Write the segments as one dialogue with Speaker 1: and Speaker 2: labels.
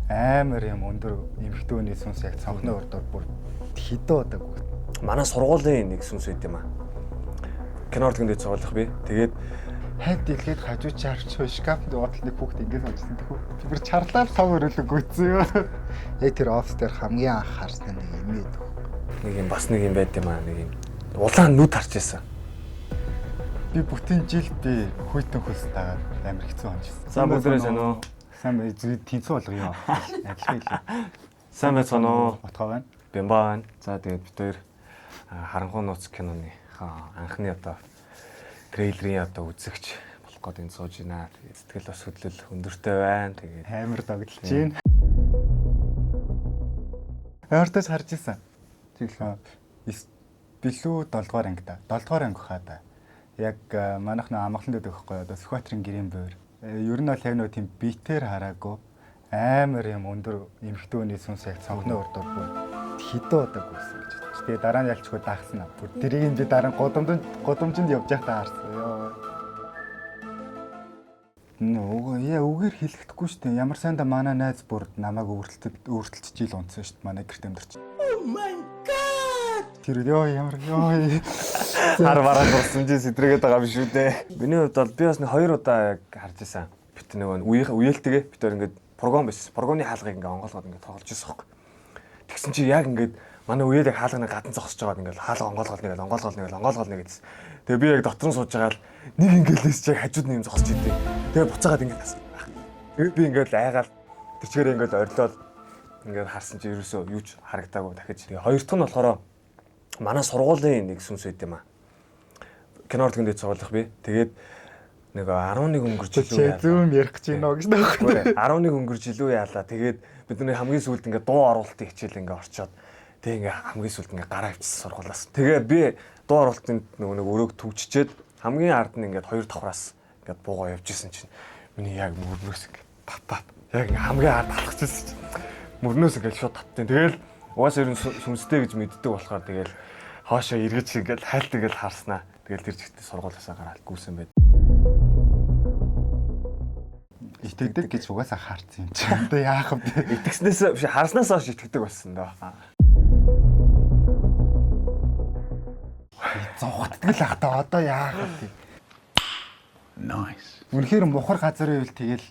Speaker 1: амар юм өндөр эмхтөөний сүнс яг цонхны урдуур бүр хідөө удаг.
Speaker 2: Манай сургуулийн нэг сүнс байт юм аа. Кинор тэгэнд цоглох би. Тэгээд
Speaker 1: хайд дэлгээд хажуу чарч шкафд бодол нэг хүүхд ингэж сонжсэн тэхүү. Тэр чарлаа сав өрөөлөг гүйцэн юу. Яг тэр офс дээр хамгийн анх харсан нэг юм ээ.
Speaker 2: нэг юм бас нэг юм байт юм аа, нэг юм улаан нүд харж байсан.
Speaker 1: Би бүтэн жил би хүйтэн хөлс дагаад амар хэцүү онжсэн.
Speaker 2: За бүгдээрээ сайн уу?
Speaker 1: Сайн бай тэнцүү болгоё. Адилхан хэлээ.
Speaker 2: Сайн байцгаана уу?
Speaker 1: Ботгоо байна.
Speaker 2: Бямбаан. За тэгээд бид хоёр харанхуй нууц киноны анхны одоо трейлерийн одоо үзэгч болох гээд энэ сууж байна. Тэгээд сэтгэл бас хөдлөл өндөртэй байна. Тэгээд
Speaker 1: Амар догдолж байна. Яартаас харж исэн. Тэглээ. Билүү 7 дугаар анги да. 7 дугаар анги хаа да. Яг манайх нөө амгалан дэдэг байхгүй одоо Сүхбаатарын гэрийн буур. Ер нь бол яг нөө тийм битээр хараагүй амар юм өндөр эмхтөөний сүнс яг цонхны урдуур бүр хідөө удаг байсан гэж бодчих. Тэгээ дараа нь ялчгүй дагсан аа. Бүр тэрийг би дараа нь гудамжинд явж байхдаа харсан. Йоо. Нөө үгээр хэлэхдэггүй шүү дээ. Ямар сайндаа манай найз бүр намайг өөртөлдөж ил унтсан шүү дээ. Манай гэрт амьдарч. Oh my god. Тэр ёо ямар ёо.
Speaker 2: хар бараа болсон чи сэтрээгээд байгаа биш үү дээ. Миний хувьд бол би бас нэг 2 удаа яг харж исэн. Бит нэг үеэлтэйгээ бид хоёр ингээд програм байсан. Програмны хаалгыг ингээд онгоолгоод ингээд тоглож исэн хөөх. Тэгсэн чи яг ингээд манай үеэл яг хаалганы гадна зогсож байгаад ингээд хаалга онгоолгоод нэг гэсэн. Тэгээ би яг дотор нь сууж байгаа л нэг ингээд лээс чи хажууд нь юм зогсож идэв. Тэгээ буцаагаад ингээд тасан. Тэгээ би ингээд айгаал тэрчгээр ингээд орилоод ингээд харсан чи ерөөсөө юу ч харагдаагүй дахиж. Тэгээ хоёр дахь нь болохоор манай сургуулийн нэг сүнс байт юм аа. Кинор тэгэнд цоглох би. Тэгээд нэг 11 өнгөрч илүү яалаа.
Speaker 1: Зүүн ярих гэж байна гэж нөхөхгүй.
Speaker 2: 11 өнгөрч илүү яалаа. Тэгээд бидний хамгийн сүүлд ингээд дуу оруулалтын хичээл ингээд орчоод тэг ингээд хамгийн сүүлд ингээд гараа авчихсан сургуулаас. Тэгээд би дуу оруулалтын нэг өрөөг төвччээд хамгийн ард нь ингээд 2 давхраас ингээд буугаа явжсэн чинь миний яг мөрнөөс ингээд татаад яг ингээд хамгийн ард алхчихсан чинь мөрнөөс ингээд шууд таттیں۔ Тэгэл угаасаа ер нь сүнстэй гэж мэддэг болохоор тэгэл хоошоо эргэж ингээд хайлт ингээд харснаа. Тэгэл тэр жигтэй сургуулиасаа гараад гүйсэн байд.
Speaker 1: Итгэдэг гэж угаасаа харсан юм чинь. Одоо яах вэ?
Speaker 2: Итгэснээс биш харснаас хойш итгэдэг болсон доо.
Speaker 1: Зовготдаг л ах та одоо яах вэ? Nice. Үнэхээр мухар газар байвал тэгэл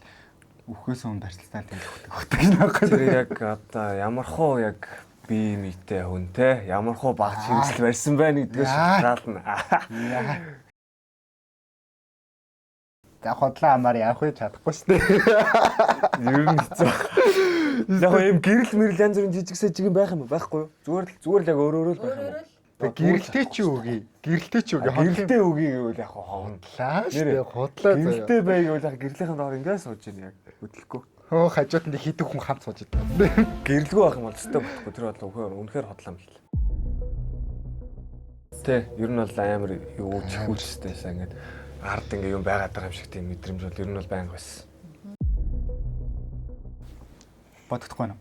Speaker 1: үхээс өмнө барьцлаа тэгэл хөтөг юм аахгүй.
Speaker 2: Тэр яг одоо ямархуу яг би мэтэй хүн те ямархуу баг хэрэгсэл барьсан байна гэдгээс шалтгаална.
Speaker 1: За хотлоо амаар явах вэ чадахгүй шүү дээ.
Speaker 2: Ер нь хэцүү. Яг юм гэрэл мэрэл янз бүрийн жижиг сэжиг байх юм байхгүй юу? Зүгээр л яг өөрөө л байх юм уу?
Speaker 1: Тэг гэрэлтэй ч үгүй.
Speaker 2: Гэрэлтэй үгүй гэвэл яг хондлаа шүү дээ.
Speaker 1: Хотлоо заяа.
Speaker 2: Гэрэлтэй байвал яг гэрлийнхэн доор ингээд сууж ийн яг хөдлөхгүй.
Speaker 1: Хөө хажууд нь хитэг хүн хамт сууж идэв.
Speaker 2: Гэрэлгүй байх юм бол өстэй болохгүй. Тэр бол үнэхээр хотлоо юм л. Тэ ер нь бол амар юу чихүүлстэйсаа ингээд ард ингээ юм байгаад байгаа юм шиг тийм мэдрэмж бол ер нь бол байнга байсан.
Speaker 1: Бодогдохгүй байна.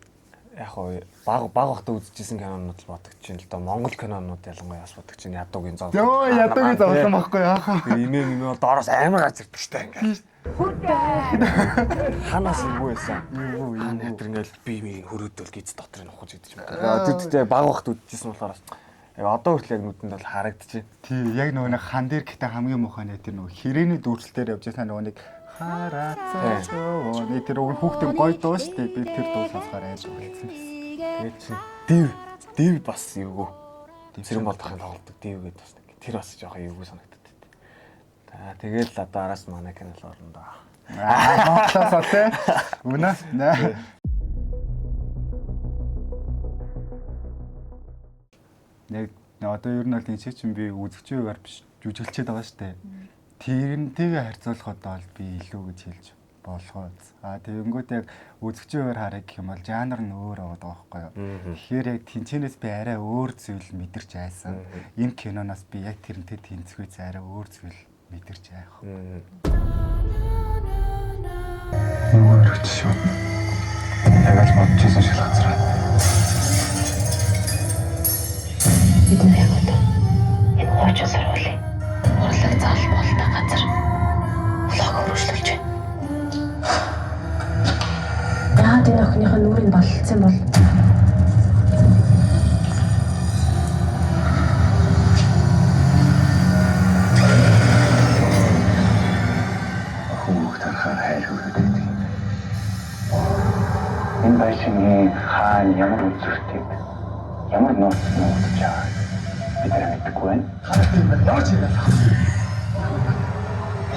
Speaker 2: Яг хоо баг багтаа үзчихсэн кинонууд л бодогдчихээн л доо. Монгол кинонууд ялангуяа бас бодогдчихээн. Ядуугийн зов.
Speaker 1: Йоо ядуугийн зовлон байхгүй яахаа.
Speaker 2: Имээ доороос амар гаж ирдэг штэ ингээ. Ханаас юу байсан? Юу тэр ингээл би хөрөөдөл гиз дотор нь ухаж идэж байна. Тэдтэй баг багт үзчихсэн болохоор одоо хүртэл яг нүдэнд бол харагдчих.
Speaker 1: Тий, яг нөгөө нэг хан дээр гэхдээ хамгийн муухай нэ тэр нөгөө хэрээний дүүрчлэлээр явж байсан нөгөө нэг харацаа нэг тэр хүүхдийн гой дуу шүү дээ. Би тэр дуу сонсохоор айж үлдсэн байсан.
Speaker 2: Тэгээд чинь див бас эвгүй. Цэрэн болдохын тоглолт див гэдэг бас нэг. Тэр бас жоохон эвгүй санагдаад байна. Тэгэл одоо араас манай канал орно доо.
Speaker 1: Монголоос тий. Үнэ. Яг одоо ер нь бол энэ чинь би үзэгчийн хувьар биш жүжиглчихэд байгаа шүү дээ. Тэрнтэйгээ харьцуулахад бол би илүү гэж хэлж болгоо. Тэгэнгүүт яг үзэгчийн хувьар харах гэх юм бол жанр нь өөр байгаа байхгүй юу. Тэгэхээр яг тэнцэнээс би арай өөр зүйл мэдэрч айсан. Энэ киноноос би яг тэрнтэй тэнцвэц арай өөр зүйл мэдэрч айх. Өөр ч юм. Яг л бодчихсон шиг газар.
Speaker 3: Бид нар яг одоо энэ хуучин сургуулийн урлаг зал болтой газар влог өргөжлүүлж байна. Яагаад энэ охиных өөрийнхөө нүрийг бололцсон бол
Speaker 4: Хүүхд тарахаар хайр хүрээд байдаг. Энэ байшингийн хаана ямар үзүүртэй ямар нууц нууцж байгаа бид нар мэдгүй байна. Тийм байна. Ямар ч юм байна.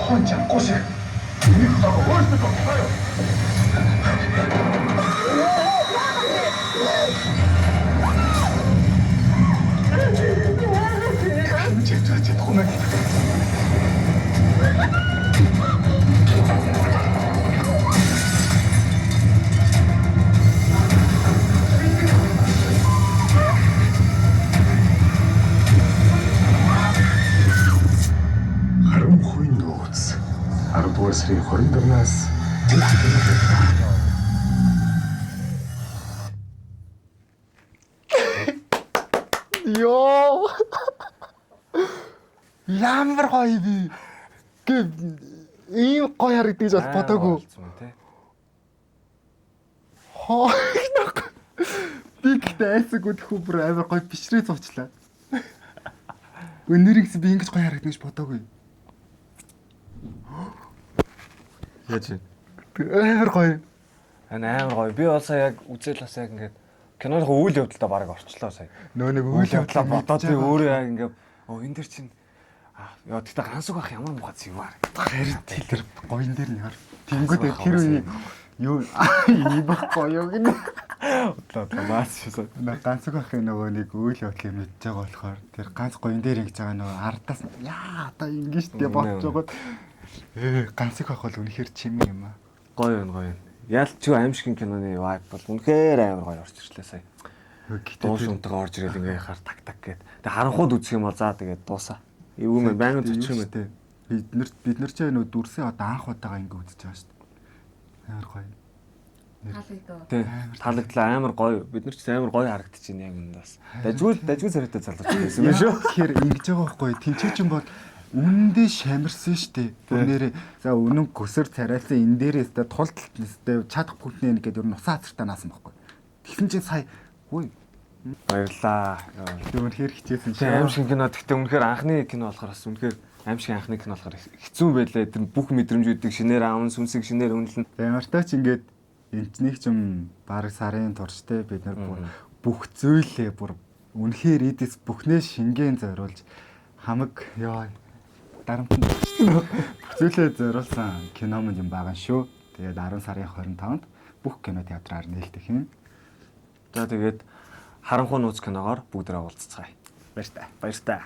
Speaker 4: Хон чамгүй шиг. Энэ цаг өөрсдөө тоглоё. Чичээч тохноо. Харамхуй нууц. 10 дугаар сарын 24-наас
Speaker 1: Йоо. Ямар гоё би. Ийм гоё харагдаж бас бодоогүй. Хоо. Би гэхдээ айсаггүй тхүү бүр амар гоё бишрээ зуучлаа. Өнөрийгс би ингэж гоё харагдаж бодоогүй.
Speaker 2: Яаж вэ?
Speaker 1: Амар гоё.
Speaker 2: Амар гоё. Би бол сая яг үзэл бас яг ингээд киноны үйл явдалтай бараг орчлоо сая.
Speaker 1: Нөө нэг үйл явдлаа
Speaker 2: бодоод би өөрөө яг ингээд энэ дэр чинь яа тэгтээ гансуг ах ямар муухай зүг баар.
Speaker 1: Харин тэр гоён дээр нь яар. Тэнгүүд тэр үе юу ийм гоё гинэ.
Speaker 2: Удлаа маас шээ.
Speaker 1: Ганцг ахын нөгөө нэг үйл явдлыг мэдж байгаа болохоор тэр ганц гоён дээр ингэж байгаа нөгөө ардаас яа одоо ингэж тий бодож байгаа. Ганцг ах бол үнэхээр чимээ юм аа.
Speaker 2: Гоё гоё. Ялч аимшигын киноны vibe бол үнэхээр амар гоё орж ирлээ сая. Дуу шунтайгаа орж ирээд ингээ хаар так так гээд. Тэгээ харанхууд үзэх юм бол за тэгээд дуусаа. Эвгүй мэн байнгын зочих юм бэ.
Speaker 1: Бид нар ч нөгөө дүрсээ одоо анх удаага ингээ үзэж байгаа шүү дээ. Амар гоё.
Speaker 2: Тий. Таалагдлаа амар гоё. Бид нар ч амар гоё харагдчихээн яг энэ бас. Дажгүй царайтай залууч байсан юм шүү.
Speaker 1: Тэгэхээр ингэж байгаа байхгүй. Тинчээ чинь бол үнэндээ шамирсан штэ. Үнээрээ за үнэн көсөр царайсан энэ дээрээс тэ тул талтнастай чадах бүхнээ гэдэг ер нь усаа цартаа наасан байхгүй. Тэгсэн чинь сая хөөе
Speaker 2: баярлаа.
Speaker 1: Үнэхээр хичээсэн
Speaker 2: шээ. Аимшиг кино гэхдээ үнэхээр анхны кино болохоор бас үнэхээр аимшиг анхны кино болохоор хэцүү байлаа. Тэр бүх мэдрэмжүүдийг шинээр аавн сүнсийг шинээр үнэлнэ.
Speaker 1: Ямартай ч ингээд энтнийг ч юм баг сарын турштай бид нар бүх зүйлээ бүр үнэхээр эдис бүхнээ шингэн зориулж хамаг ёо дарамтанд бүхзүйлээ зориулсан кино мөн юм байгаа шүү. Тэгээд 10 сарын 25-нд бүх кино театраар нээлтэх юм.
Speaker 2: За тэгээд харанхуй нууц киногоор бүгдээ уулзцгаая.
Speaker 1: Баяр та.
Speaker 2: Баяр та.